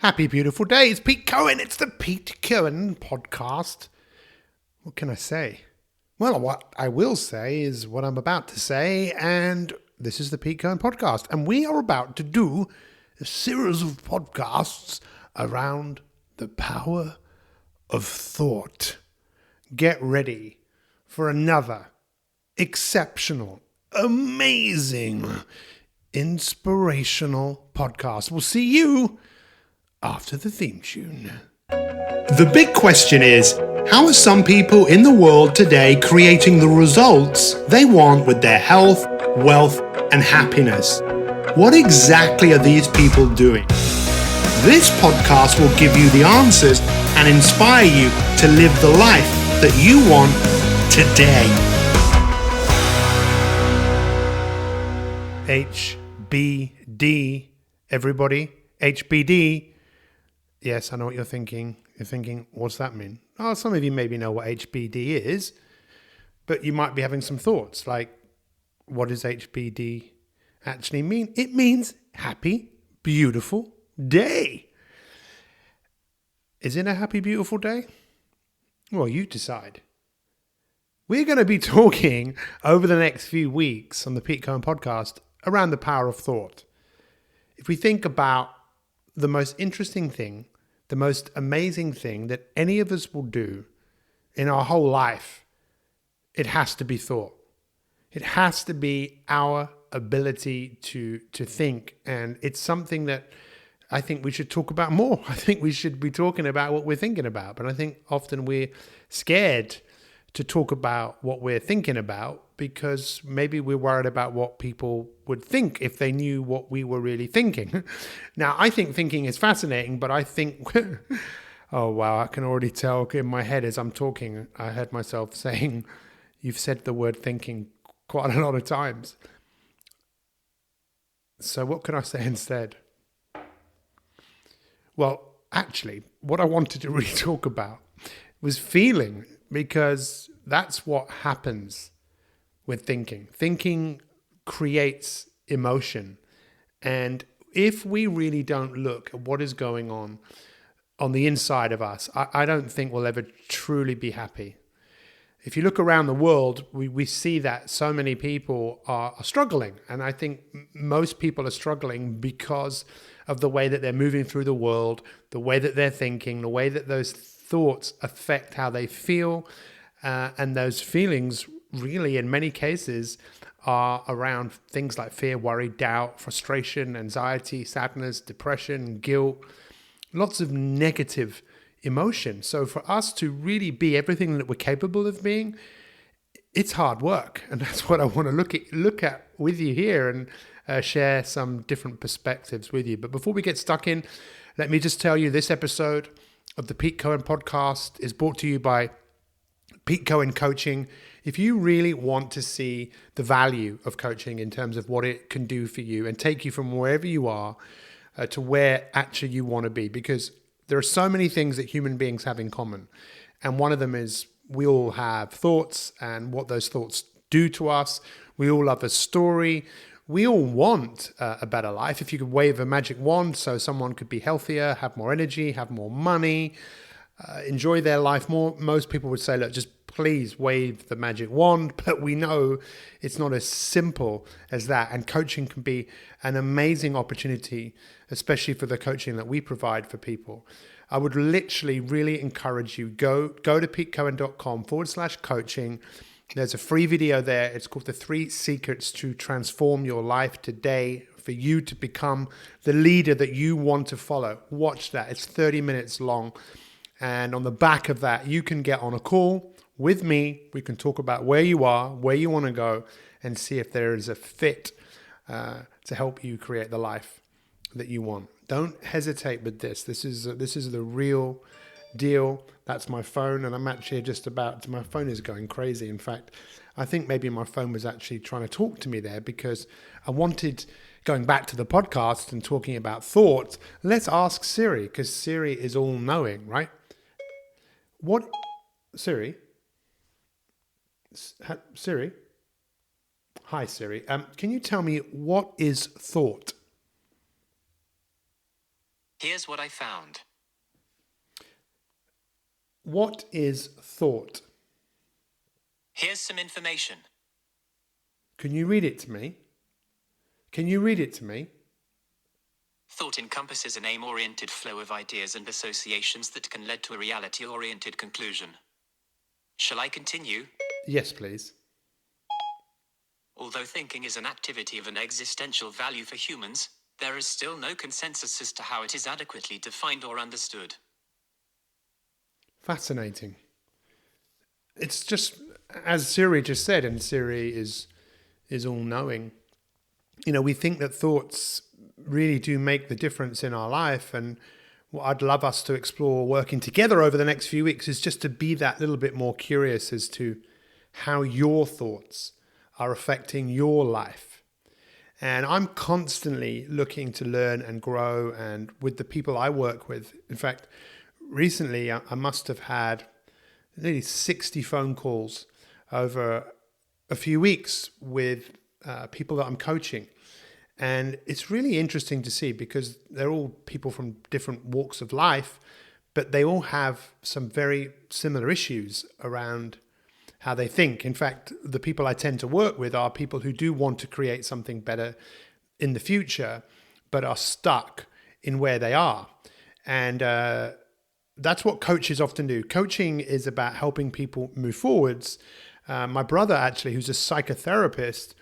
Happy beautiful day. It's Pete Cohen. It's the Pete Cohen podcast. What can I say? Well, what I will say is what I'm about to say, and this is the Pete Cohen podcast. And we are about to do a series of podcasts around the power of thought. Get ready for another exceptional, amazing, inspirational podcast. We'll see you after the theme tune. The big question is, how are some people in the world today creating the results they want with their health, wealth, and happiness? What exactly are these people doing? This podcast will give you the answers and inspire you to live the life that you want today. HBD, everybody. HBD. Yes, I know what you're thinking. You're thinking, what's that mean? Oh, some of you maybe know what HBD is, but you might be having some thoughts like, what does HBD actually mean? It means happy, beautiful day. Is it a happy, beautiful day? Well, you decide. We're going to be talking over the next few weeks on the Pete Cohen podcast around the power of thought. If we think about the most interesting thing, the most amazing thing that any of us will do in our whole life, it has to be thought. It has to be our ability to think. And it's something that I think we should talk about more. I think we should be talking about what we're thinking about. But I think often we're scared to talk about what we're thinking about because maybe we're worried about what people would think if they knew what we were really thinking. Now, I think thinking is fascinating, but I think, oh, wow, I can already tell in my head as I'm talking, I heard myself saying, you've said the word thinking quite a lot of times. So what can I say instead? Well, actually, what I wanted to really talk about was feeling, because that's what happens with thinking. Thinking creates emotion. And if we really don't look at what is going on the inside of us, I don't think we'll ever truly be happy. If you look around the world, we see that so many people are struggling. And I think most people are struggling because of the way that they're moving through the world, the way that they're thinking, the way that those thoughts affect how they feel. And those feelings really, in many cases, are around things like fear, worry, doubt, frustration, anxiety, sadness, depression, guilt, lots of negative emotion. So for us to really be everything that we're capable of being, it's hard work. And that's what I want to look at with you here and share some different perspectives with you. But before we get stuck in, let me just tell you this episode of the Pete Cohen podcast is brought to you by Pete Cohen Coaching. If you really want to see the value of coaching in terms of what it can do for you and take you from wherever you are to where actually you want to be, because there are so many things that human beings have in common. And one of them is we all have thoughts and what those thoughts do to us. We all have a story. We all want a better life. If you could wave a magic wand so someone could be healthier, have more energy, have more money, enjoy their life more, most people would say, look, just please wave the magic wand. But we know it's not as simple as that. And coaching can be an amazing opportunity, especially for the coaching that we provide for people. I would literally really encourage you, go to petecohen.com/coaching. There's a free video there. It's called The 3 Secrets to Transform Your Life Today, for you to become the leader that you want to follow. Watch that. It's 30 minutes long. And on the back of that, you can get on a call with me. We can talk about where you are, where you want to go, and see if there is a fit to help you create the life that you want. Don't hesitate with this. This is the real deal. That's my phone, and I'm actually my phone is going crazy. In fact, I think maybe my phone was actually trying to talk to me there because I wanted, going back to the podcast and talking about thoughts, let's ask Siri, because Siri is all knowing, right? What, Siri? Siri? Hi, Siri. Can you tell me what is thought? Here's what I found. What is thought? Here's some information. Can you read it to me? Can you read it to me? Thought encompasses an aim-oriented flow of ideas and associations that can lead to a reality-oriented conclusion. Shall I continue? Yes, please. Although thinking is an activity of an existential value for humans, there is still no consensus as to how it is adequately defined or understood. Fascinating. It's just, as Siri just said, and Siri is all-knowing, we think that thoughts really do make the difference in our life. And what I'd love us to explore working together over the next few weeks is just to be that little bit more curious as to how your thoughts are affecting your life. And I'm constantly looking to learn and grow, and with the people I work with. In fact, recently I must have had nearly 60 phone calls over a few weeks with people that I'm coaching. And it's really interesting to see, because they're all people from different walks of life, but they all have some very similar issues around how they think. In fact, the people I tend to work with are people who do want to create something better in the future, but are stuck in where they are. And that's what coaches often do. Coaching is about helping people move forwards. My brother, actually, who's a psychotherapist,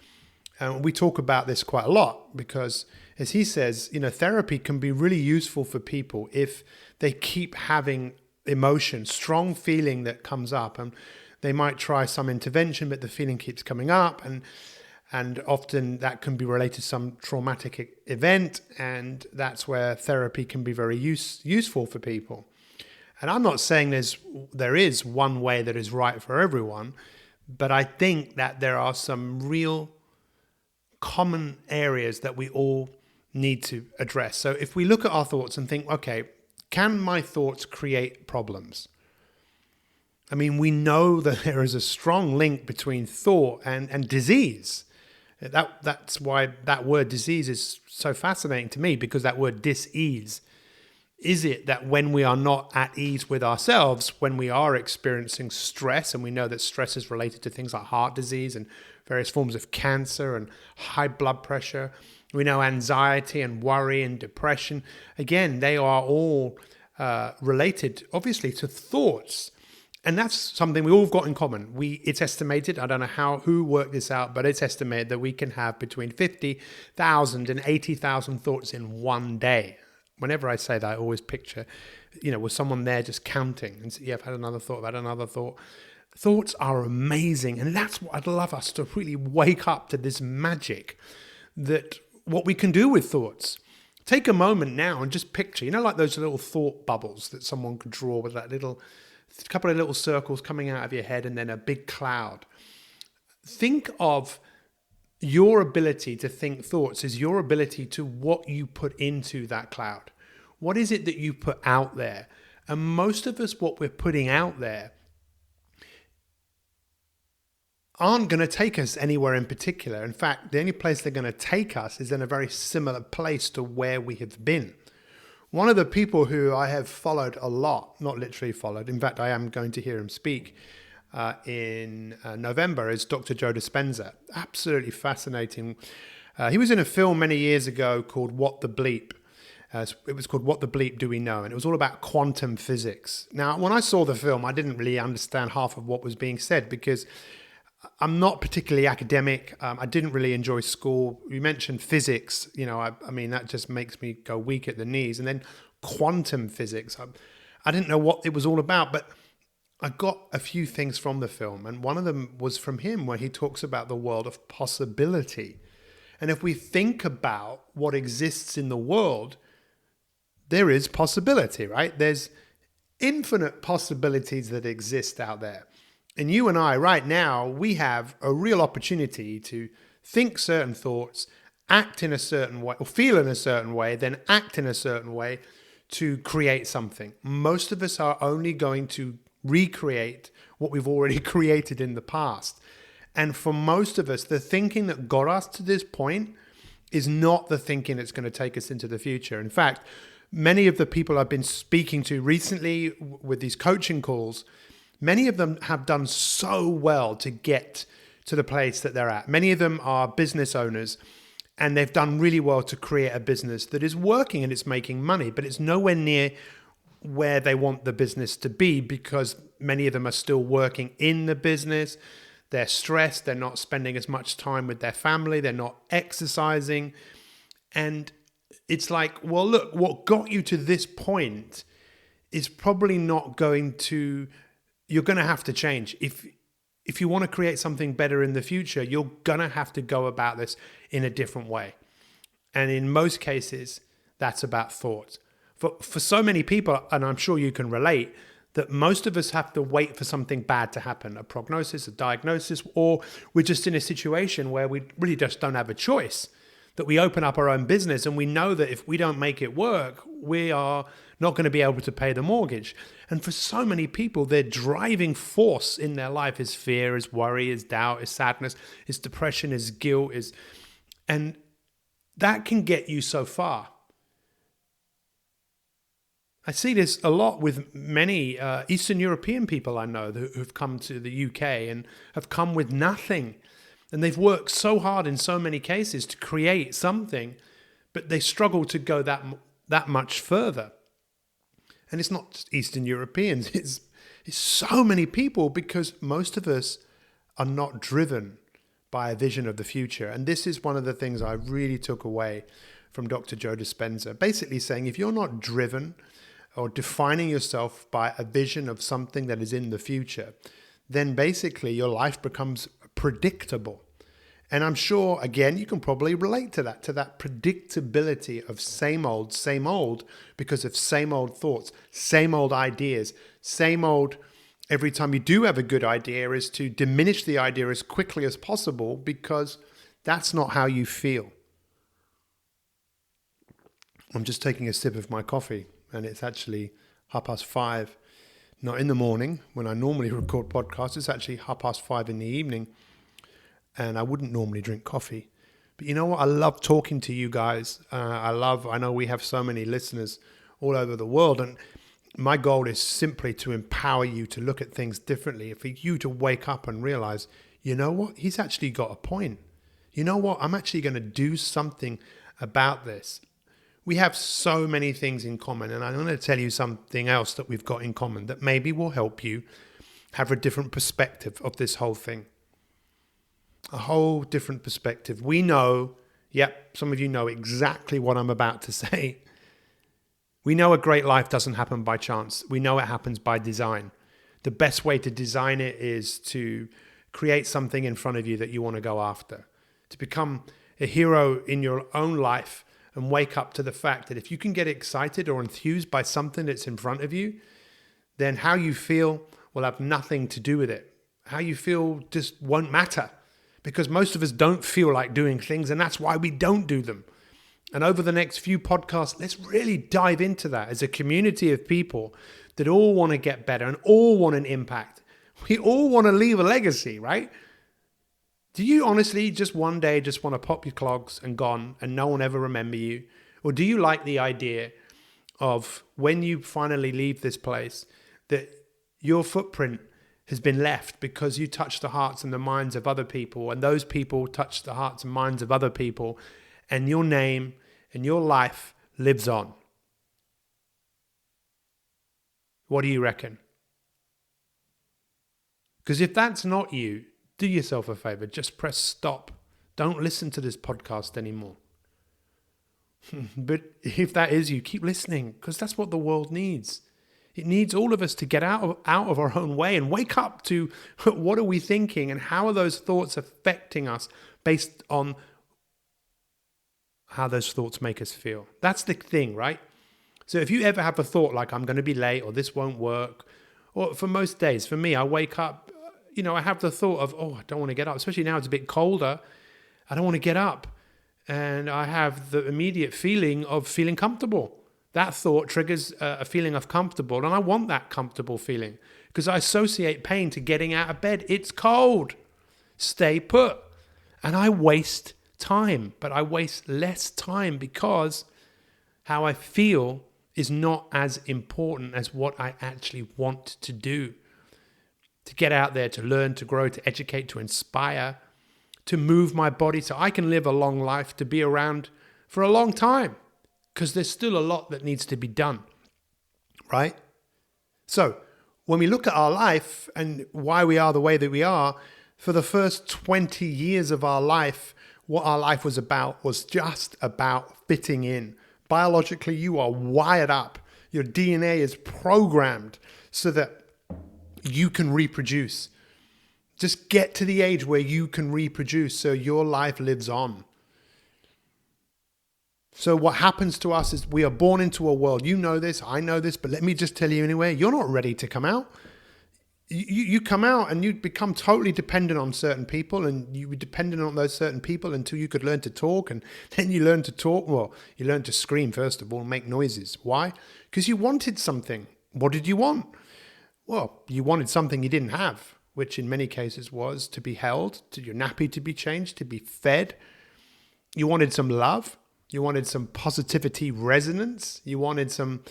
we talk about this quite a lot, because, as he says, therapy can be really useful for people if they keep having emotion, strong feeling that comes up, and they might try some intervention, but the feeling keeps coming up, and often that can be related to some traumatic event, and that's where therapy can be very useful for people. And I'm not saying there is one way that is right for everyone, but I think that there are some real common areas that we all need to address. So if we look at our thoughts and think, okay, can my thoughts create problems? I mean, we know that there is a strong link between thought and disease. That's why that word disease is so fascinating to me, because that word dis-ease. Is it that when we are not at ease with ourselves, when we are experiencing stress, and we know that stress is related to things like heart disease and various forms of cancer and high blood pressure, we know anxiety and worry and depression, again, they are all related, obviously, to thoughts. And that's something we all got in common. It's estimated, I don't know who worked this out, but it's estimated that we can have between 50,000 and 80,000 thoughts in one day. Whenever I say that, I always picture, with someone there just counting and say, yeah, I've had another thought, I've had another thought. Thoughts are amazing. And that's what I'd love us to really wake up to, this magic, that what we can do with thoughts. Take a moment now and just picture, like those little thought bubbles that someone could draw with that a couple of little circles coming out of your head and then a big cloud. Think of your ability to think thoughts as your ability to what you put into that cloud. What is it that you put out there? And most of us, what we're putting out there aren't going to take us anywhere in particular. In fact, the only place they're going to take us is in a very similar place to where we have been. One of the people who I have followed a lot, not literally followed, in fact, I am going to hear him speak in November, is Dr. Joe Dispenza. Absolutely fascinating. He was in a film many years ago called What the Bleep. It was called What the Bleep Do We Know? And it was all about quantum physics. Now, when I saw the film, I didn't really understand half of what was being said, because I'm not particularly academic. I didn't really enjoy school. You mentioned physics. I mean, that just makes me go weak at the knees. And then quantum physics. I didn't know what it was all about, but I got a few things from the film. And one of them was from him, where he talks about the world of possibility. And if we think about what exists in the world, there is possibility, right? There's infinite possibilities that exist out there. And you and I right now, we have a real opportunity to think certain thoughts, act in a certain way, or feel in a certain way, then act in a certain way to create something. Most of us are only going to recreate what we've already created in the past. And for most of us, the thinking that got us to this point is not the thinking that's going to take us into the future. In fact, many of the people I've been speaking to recently with these coaching calls, many of them have done so well to get to the place that they're at. Many of them are business owners, and they've done really well to create a business that is working and it's making money, but it's nowhere near where they want the business to be because many of them are still working in the business. They're stressed. They're not spending as much time with their family. They're not exercising. And it's like, well, look, what got you to this point is probably not going to, you're going to have to change. If you want to create something better in the future, you're going to have to go about this in a different way. And in most cases, that's about thoughts. For so many people, and I'm sure you can relate, that most of us have to wait for something bad to happen, a prognosis, a diagnosis, or we're just in a situation where we really just don't have a choice, that we open up our own business and we know that if we don't make it work, we are not going to be able to pay the mortgage. And for so many people, their driving force in their life is fear, is worry, is doubt, is sadness, is depression, is guilt, and that can get you so far. I see this a lot with many Eastern European people I know who've come to the UK and have come with nothing. And they've worked so hard in so many cases to create something, but they struggle to go that much further. And it's not just Eastern Europeans, it's so many people, because most of us are not driven by a vision of the future. And this is one of the things I really took away from Dr. Joe Dispenza, basically saying if you're not driven or defining yourself by a vision of something that is in the future, then basically your life becomes predictable. And I'm sure, again, you can probably relate to that predictability of same old, because of same old thoughts, same old ideas, same old, every time you do have a good idea is to diminish the idea as quickly as possible because that's not how you feel. I'm just taking a sip of my coffee and it's actually 5:30, not in the morning when I normally record podcasts, it's actually 5:30 in the evening. And I wouldn't normally drink coffee. But you know what? I love talking to you guys. I know we have so many listeners all over the world. And my goal is simply to empower you to look at things differently. For you to wake up and realize, you know what? He's actually got a point. You know what? I'm actually going to do something about this. We have so many things in common. And I'm going to tell you something else that we've got in common that maybe will help you have a different perspective of this whole thing. A whole different perspective. We know, some of you know exactly what I'm about to say. We know a great life doesn't happen by chance. We know it happens by design. The best way to design it is to create something in front of you that you want to go after. To become a hero in your own life and wake up to the fact that if you can get excited or enthused by something that's in front of you, then how you feel will have nothing to do with it. How you feel just won't matter. Because most of us don't feel like doing things, and that's why we don't do them. And over the next few podcasts, let's really dive into that as a community of people that all want to get better and all want an impact. We all want to leave a legacy, right? Do you honestly just one day just want to pop your clogs and gone and no one ever remember you? Or do you like the idea of when you finally leave this place that your footprint has been left because you touched the hearts and the minds of other people, and those people touched the hearts and minds of other people, and your name and your life lives on? What do you reckon? Because if that's not you, do yourself a favor, just press stop. Don't listen to this podcast anymore. But if that is you, keep listening, because that's what the world needs. It needs all of us to get out of our own way and wake up to what are we thinking and how are those thoughts affecting us based on how those thoughts make us feel. That's the thing, right? So if you ever have a thought like I'm going to be late or this won't work, or for most days, for me, I wake up, I have the thought of, I don't want to get up, especially now it's a bit colder. I don't want to get up. And I have the immediate feeling of feeling comfortable. That thought triggers a feeling of comfortable, and I want that comfortable feeling because I associate pain to getting out of bed. It's cold. Stay put. And I waste time, but I waste less time because how I feel is not as important as what I actually want to do. To get out there, to learn, to grow, to educate, to inspire, to move my body so I can live a long life, to be around for a long time. Because there's still a lot that needs to be done, right? So when we look at our life and why we are the way that we are, for the first 20 years of our life, what our life was about was just about fitting in. Biologically, you are wired up. Your DNA is programmed so that you can reproduce. Just get to the age where you can reproduce so your life lives on. So what happens to us is we are born into a world. You know this, I know this, but let me just tell you anyway, you're not ready to come out. You come out and you become totally dependent on certain people, and you were dependent on those certain people until you could learn to talk, and then you learn to talk. Well, you learn to scream first of all and make noises. Why? Because you wanted something. What did you want? Well, you wanted something you didn't have, which in many cases was to be held, to your nappy to be changed, to be fed. You wanted some love. You wanted some positivity resonance. You wanted some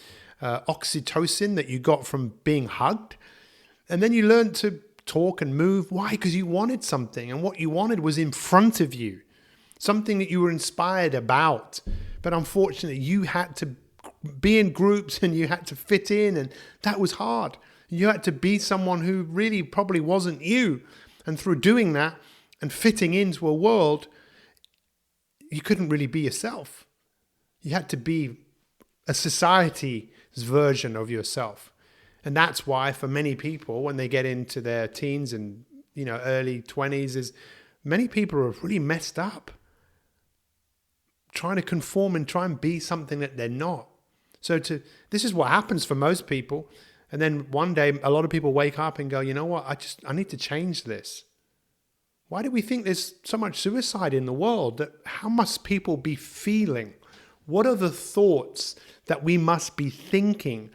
oxytocin that you got from being hugged. And then you learned to talk and move. Why? Because you wanted something. And what you wanted was in front of you. Something that you were inspired about. But unfortunately, you had to be in groups and you had to fit in. And that was hard. You had to be someone who really probably wasn't you. And through doing that and fitting into a world, you couldn't really be yourself. You had to be a society's version of yourself. And that's why for many people, when they get into their teens and, early 20s, is many people are really messed up, trying to conform and try and be something that they're not. So this is what happens for most people. And then one day, a lot of people wake up and go, you know what, I need to change this. Why do we think there's so much suicide in the world? How must people be feeling? What are the thoughts that we must be thinking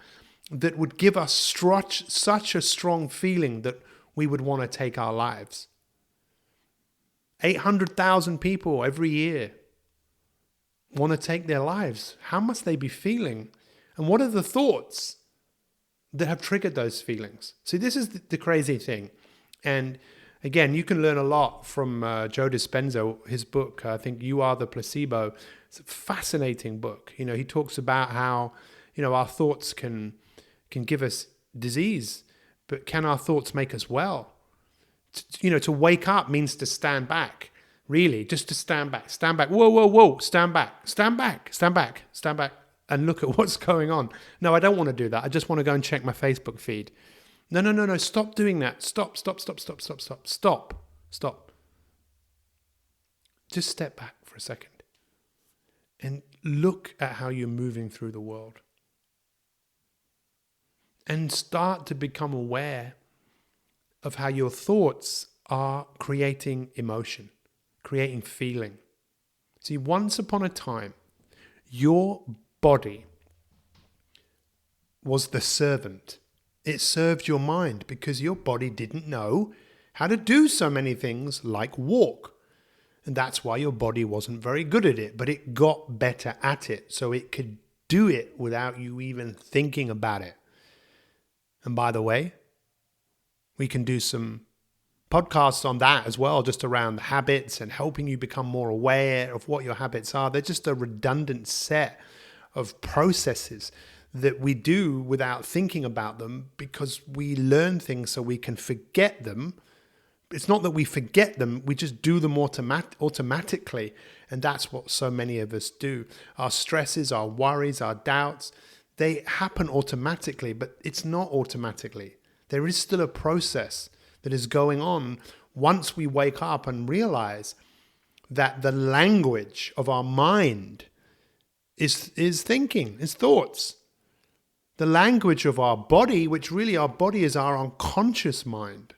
that would give us such a strong feeling that we would want to take our lives? 800,000 people every year want to take their lives. How must they be feeling? And what are the thoughts that have triggered those feelings? See, this is the crazy thing. And again, you can learn a lot from Joe Dispenza, his book, I think You Are the Placebo. It's a fascinating book. He talks about how, our thoughts can give us disease, but can our thoughts make us well? To wake up means to stand back, really, just to stand back. Whoa, stand back, and look at what's going on. No, I don't want to do that. I just want to go and check my Facebook feed. No, stop doing that. Stop. Just step back for a second and look at how you're moving through the world. And start to become aware of how your thoughts are creating emotion, creating feeling. See, once upon a time, your body was the servant. It served your mind because your body didn't know how to do so many things like walk. And that's why your body wasn't very good at it, but it got better at it. So it could do it without you even thinking about it. And by the way, we can do some podcasts on that as well, just around the habits and helping you become more aware of what your habits are. They're just a redundant set of processes that we do without thinking about them because we learn things so we can forget them. It's not that we forget them, we just do them automatically. And that's what so many of us do. Our stresses, our worries, our doubts, they happen automatically, but it's not automatically. There is still a process that is going on once we wake up and realize that the language of our mind is thinking, is thoughts. The language of our body, which really our body is our unconscious mind.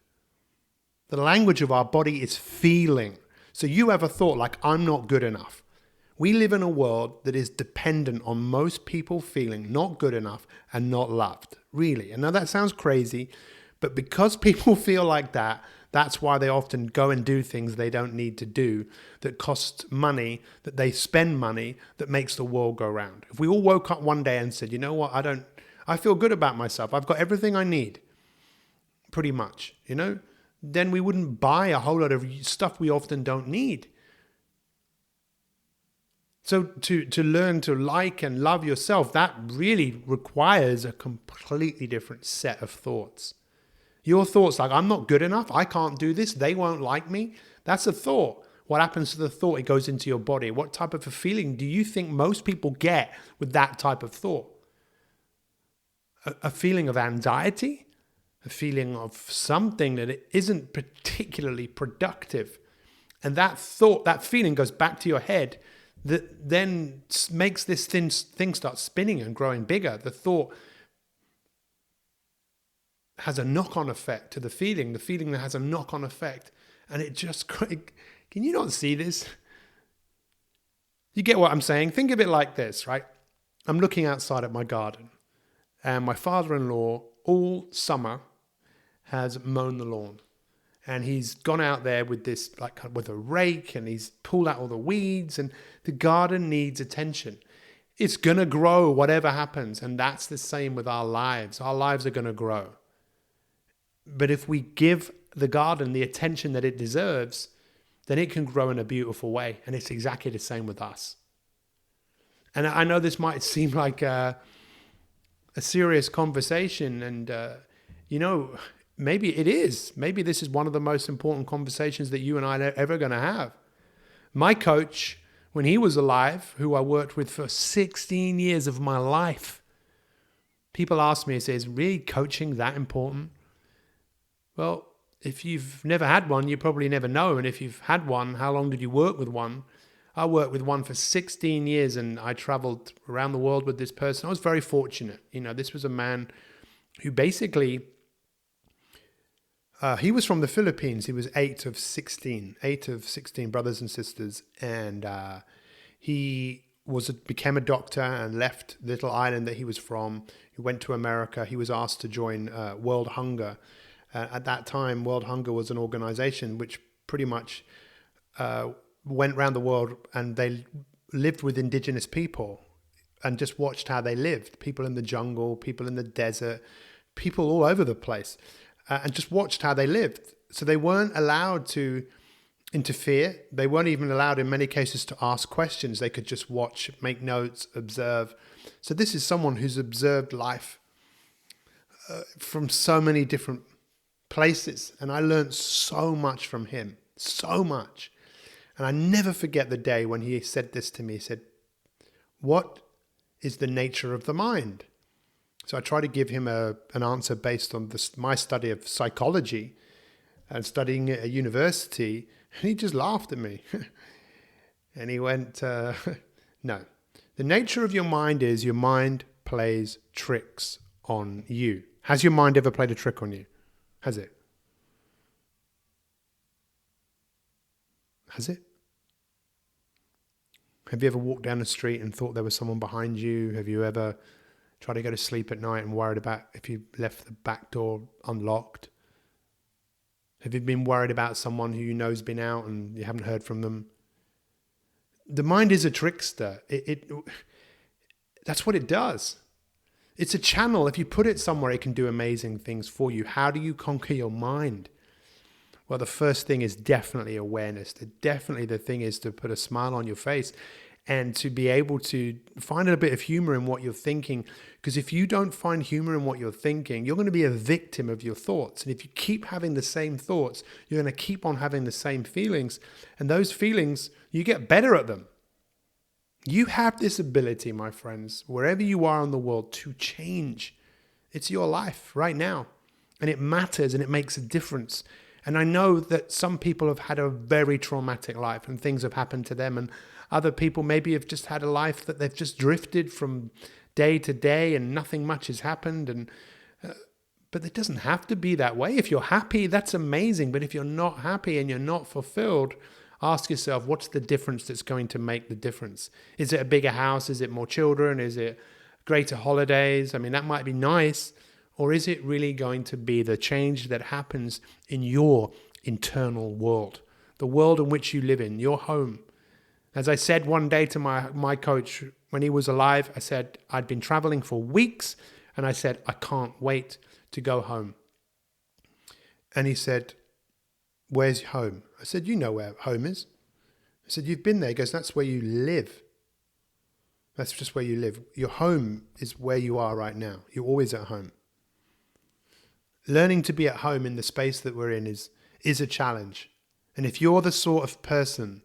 The language of our body is feeling. So you have a thought like, I'm not good enough. We live in a world that is dependent on most people feeling not good enough and not loved, really. And now that sounds crazy, but because people feel like that, That's why they often go and do things they don't need to do, that cost money, that they spend money, that makes the world go round. If we all woke up one day and said, you know what, I feel good about myself. I've got everything I need, pretty much, then we wouldn't buy a whole lot of stuff we often don't need. So to learn to like and love yourself, that really requires a completely different set of thoughts. Your thoughts like, I'm not good enough, I can't do this, they won't like me, that's a thought. What happens to the thought? It goes into your body. What type of a feeling do you think most people get with that type of thought? A feeling of anxiety? A feeling of something that it isn't particularly productive. And that thought, that feeling goes back to your head, that then makes this thing start spinning and growing bigger. The thought has a knock-on effect to the feeling that has a knock-on effect. And it just, can you not see this? You get what I'm saying? Think of it like this, right? I'm looking outside at my garden, and my father-in-law all summer has mown the lawn. And he's gone out there with this, with a rake, and he's pulled out all the weeds, and the garden needs attention. It's going to grow whatever happens. And that's the same with our lives. Our lives are going to grow. But if we give the garden the attention that it deserves, then it can grow in a beautiful way. And it's exactly the same with us. And I know this might seem like a serious conversation, and, maybe it is. Maybe this is one of the most important conversations that you and I are ever going to have. My coach, when he was alive, who I worked with for 16 years of my life, people ask me, is really coaching that important? Well, if you've never had one, you probably never know. And if you've had one, how long did you work with one? I worked with one for 16 years, and I traveled around the world with this person. I was very fortunate. This was a man who basically... he was from the Philippines. He was 8 of 16 brothers and sisters. And he became a doctor and left the little island that he was from. He went to America. He was asked to join World Hunger. At that time, World Hunger was an organization which pretty much went around the world, and they lived with indigenous people and just watched how they lived. People in the jungle, people in the desert, people all over the place. And just watched how they lived. So they weren't allowed to interfere. They weren't even allowed in many cases to ask questions. They could just watch, make notes, observe. So this is someone who's observed life from so many different places. And I learned so much from him, so much. And I never forget the day when he said this to me. He said, "What is the nature of the mind?" So I tried to give him an answer based on my study of psychology and studying at a university. And he just laughed at me. And he went, no. The nature of your mind is your mind plays tricks on you. Has your mind ever played a trick on you? Has it? Has it? Have you ever walked down the street and thought there was someone behind you? Have you ever tried to go to sleep at night and worried about if you left the back door unlocked? Have you been worried about someone who you know has been out and you haven't heard from them? The mind is a trickster. That's what it does. It's a channel. If you put it somewhere, it can do amazing things for you. How do you conquer your mind? Well, the first thing is definitely awareness. Definitely the thing is to put a smile on your face and to be able to find a bit of humor in what you're thinking. Because if you don't find humor in what you're thinking, you're going to be a victim of your thoughts. And if you keep having the same thoughts, you're going to keep on having the same feelings. And those feelings, you get better at them. You have this ability, my friends, wherever you are in the world, to change. It's your life right now. And it matters, and it makes a difference. And I know that some people have had a very traumatic life and things have happened to them. And other people maybe have just had a life that they've just drifted from day to day and nothing much has happened. But it doesn't have to be that way. If you're happy, that's amazing. But if you're not happy and you're not fulfilled, ask yourself, what's the difference that's going to make the difference? Is it a bigger house? Is it more children? Is it greater holidays? I mean, that might be nice. Or is it really going to be the change that happens in your internal world, the world in which you live in, your home. As I said one day to my coach when he was alive, I said, I'd been traveling for weeks, and I said, I can't wait to go home. And he said, where's home? I said, you know where home is. I said, you've been there. He goes, that's where you live. That's just where you live. Your home is where you are right now. You're always at home. Learning to be at home in the space that we're in is a challenge. And if you're the sort of person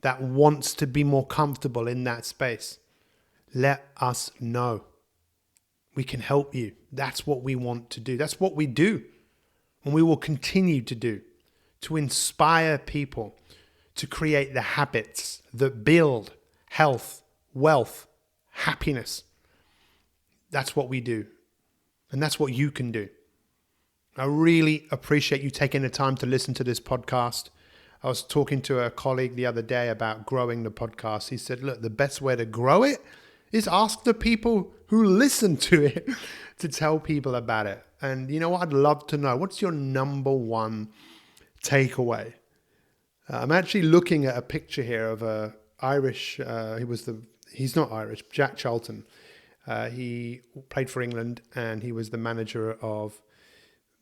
that wants to be more comfortable in that space, let us know. We can help you. That's what we want to do. That's what we do. And we will continue to do, to inspire people to create the habits that build health, wealth, happiness. That's what we do. And that's what you can do. I really appreciate you taking the time to listen to this podcast. I was talking to a colleague the other day about growing the podcast. He said, look, the best way to grow it is ask the people who listen to it to tell people about it. And you know what? I'd love to know. What's your number one takeaway? I'm actually looking at a picture here of a Irish, he's not Irish, Jack Charlton. He played for England and he was the manager of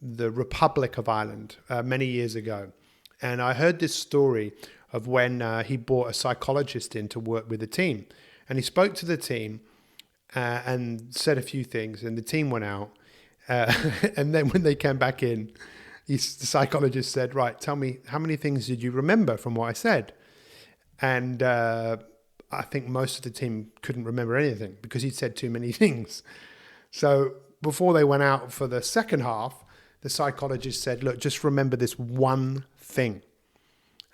the Republic of Ireland many years ago. And I heard this story of when he brought a psychologist in to work with the team. And he spoke to the team and said a few things, and the team went out. And then when they came back in, the psychologist said, right, tell me, how many things did you remember from what I said? And I think most of the team couldn't remember anything because he'd said too many things. So before they went out for the second half, the psychologist said, look, just remember this one thing.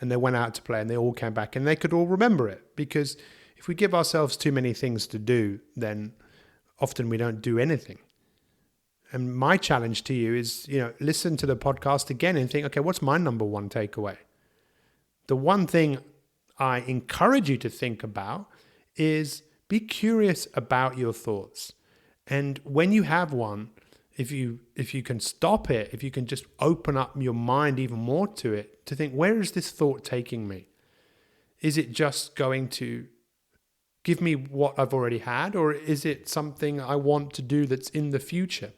And they went out to play and they all came back and they could all remember it, because if we give ourselves too many things to do, then often we don't do anything. And my challenge to you is, listen to the podcast again and think, okay, what's my number one takeaway? The one thing I encourage you to think about is be curious about your thoughts. And when you have one, if you can stop it, if you can just open up your mind even more to it, to think, where is this thought taking me? Is it just going to give me what I've already had, or is it something I want to do that's in the future?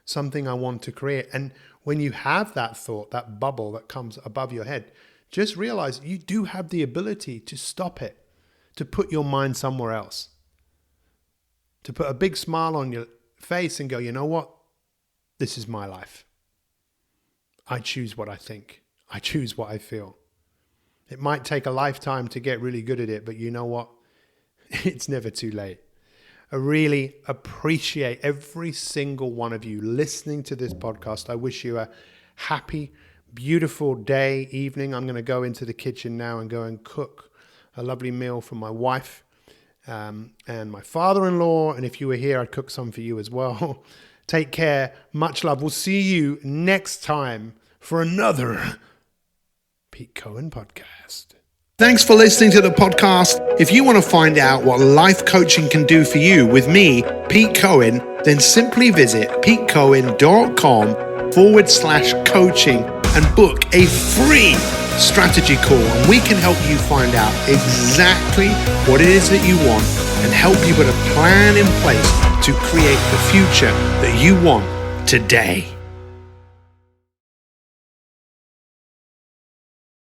Something I want to create. And when you have that thought, that bubble that comes above your head, just realize you do have the ability to stop it, to put your mind somewhere else, to put a big smile on your face and go, you know what? This is my life. I choose what I think. I choose what I feel. It might take a lifetime to get really good at it, but you know what? It's never too late. I really appreciate every single one of you listening to this podcast. I wish you a happy, beautiful day, evening. I'm going to go into the kitchen now and go and cook a lovely meal for my wife and my father-in-law. And if you were here, I'd cook some for you as well. Take care. Much love. We'll see you next time for another Pete Cohen podcast. Thanks for listening to the podcast. If you want to find out what life coaching can do for you with me, Pete Cohen, then simply visit petecohen.com/coaching and book a free strategy call, and we can help you find out exactly what it is that you want and help you put a plan in place to create the future that you want today.